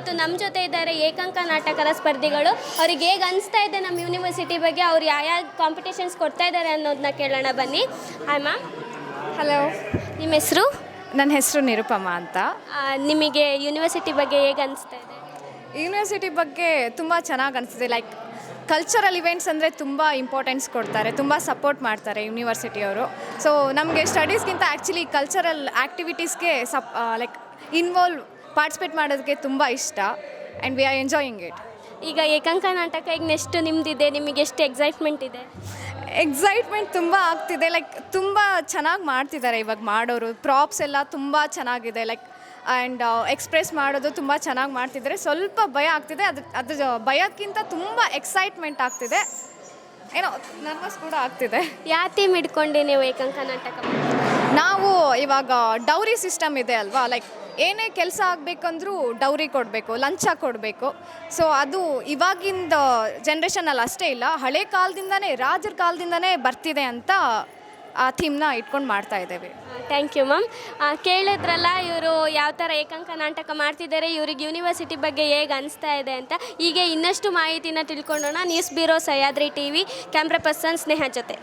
ಇವತ್ತು ನಮ್ಮ ಜೊತೆ ಇದ್ದಾರೆ ಏಕಾಂಕ ನಾಟಕದ ಸ್ಪರ್ಧಿಗಳು. ಅವ್ರಿಗೆ ಹೇಗೆ ಅನಿಸ್ತಾ ಇದೆ ನಮ್ಮ ಯೂನಿವರ್ಸಿಟಿ ಬಗ್ಗೆ, ಅವ್ರು ಯಾವ ಕಾಂಪಿಟೇಷನ್ಸ್ ಕೊಡ್ತಾ ಇದ್ದಾರೆ ಅನ್ನೋದನ್ನ ಕೇಳೋಣ ಬನ್ನಿ. Hi ma'am. ಹಲೋ, ನಿಮ್ಮ ಹೆಸರು? ನನ್ನ ಹೆಸರು ನಿರುಪಮ ಅಂತ. ನಿಮಗೆ ಯೂನಿವರ್ಸಿಟಿ ಬಗ್ಗೆ ಹೇಗೆ ಅನಿಸ್ತಾ ಇದೆ? ಯೂನಿವರ್ಸಿಟಿ ಬಗ್ಗೆ ತುಂಬ ಚೆನ್ನಾಗಿ ಅನಿಸ್ತಿದೆ. ಲೈಕ್ ಕಲ್ಚರಲ್ ಇವೆಂಟ್ಸ್ ಅಂದರೆ ತುಂಬ ಇಂಪಾರ್ಟೆನ್ಸ್ ಕೊಡ್ತಾರೆ, ತುಂಬ ಸಪೋರ್ಟ್ ಮಾಡ್ತಾರೆ ಯೂನಿವರ್ಸಿಟಿಯವರು. ಸೊ ನಮಗೆ ಸ್ಟಡೀಸ್ಗಿಂತ ಆ್ಯಕ್ಚುಲಿ ಕಲ್ಚರಲ್ ಆ್ಯಕ್ಟಿವಿಟೀಸ್ಗೆ ಲೈಕ್ ಪಾರ್ಟಿಸಿಪೇಟ್ ಮಾಡೋದಕ್ಕೆ ತುಂಬ ಇಷ್ಟ and we are enjoying it. ಈಗ ಏಕಾಂಕ ನಾಟಕ ಈಗ ನೆಕ್ಸ್ಟ್ ನಿಮ್ಮದಿದೆ, ನಿಮಗೆ ಎಷ್ಟು ಎಕ್ಸೈಟ್ಮೆಂಟ್ ಇದೆ? ಎಕ್ಸೈಟ್ಮೆಂಟ್ ತುಂಬ ಆಗ್ತಿದೆ. ಲೈಕ್ ತುಂಬ ಚೆನ್ನಾಗಿ ಮಾಡ್ತಿದ್ದಾರೆ ಇವಾಗ ಮಾಡೋರು. ಪ್ರಾಪ್ಸ್ ಎಲ್ಲ ತುಂಬ ಚೆನ್ನಾಗಿದೆ. ಲೈಕ್ ಆ್ಯಂಡ್ ಎಕ್ಸ್ಪ್ರೆಸ್ ಮಾಡೋದು ತುಂಬ ಚೆನ್ನಾಗಿ ಮಾಡ್ತಿದ್ದಾರೆ. ಸ್ವಲ್ಪ ಭಯ ಆಗ್ತಿದೆ, ಅದು ಭಯಕ್ಕಿಂತ ತುಂಬ ಎಕ್ಸೈಟ್ಮೆಂಟ್ ಆಗ್ತಿದೆ, ಏನೋ ನರ್ವಸ್ ಕೂಡ ಆಗ್ತಿದೆ. ಯಾವ ಥೀಮ್ ಇಟ್ಕೊಂಡು ನೀವು ಏಕಾಂಕ ನಾಟಕ ನಾವು ಇವಾಗ ಡೌರಿ ಸಿಸ್ಟಮ್ ಇದೆ ಅಲ್ವಾ, ಲೈಕ್ ಏನೇ ಕೆಲಸ ಆಗಬೇಕಂದ್ರೂ ಡೌರಿ ಕೊಡಬೇಕು, ಲಂಚ ಕೊಡಬೇಕು. ಸೊ ಅದು ಇವಾಗಿಂದ ಜನ್ರೇಷನಲ್ಲಿ ಅಷ್ಟೇ ಇಲ್ಲ, ಹಳೆ ಕಾಲದಿಂದನೇ, ರಾಜರ ಕಾಲದಿಂದನೇ ಬರ್ತಿದೆ ಅಂತ ಆ ಥೀಮ್ನ ಇಟ್ಕೊಂಡು ಮಾಡ್ತಾ ಇದ್ದೇವೆ. Thank you ma'am. ಕೇಳಿದ್ರಲ್ಲ ಇವರು ಯಾವ ಥರ ಏಕಾಂಕ ನಾಟಕ ಮಾಡ್ತಿದ್ದಾರೆ, ಇವ್ರಿಗೆ ಯೂನಿವರ್ಸಿಟಿ ಬಗ್ಗೆ ಹೇಗೆ ಅನಿಸ್ತಾ ಇದೆ ಅಂತ. ಹೀಗೆ ಇನ್ನಷ್ಟು ಮಾಹಿತಿನ ತಿಳ್ಕೊಳ್ಳೋಣ. News bureau, Sahyadri TV, camera person Sneha ಜೊತೆ.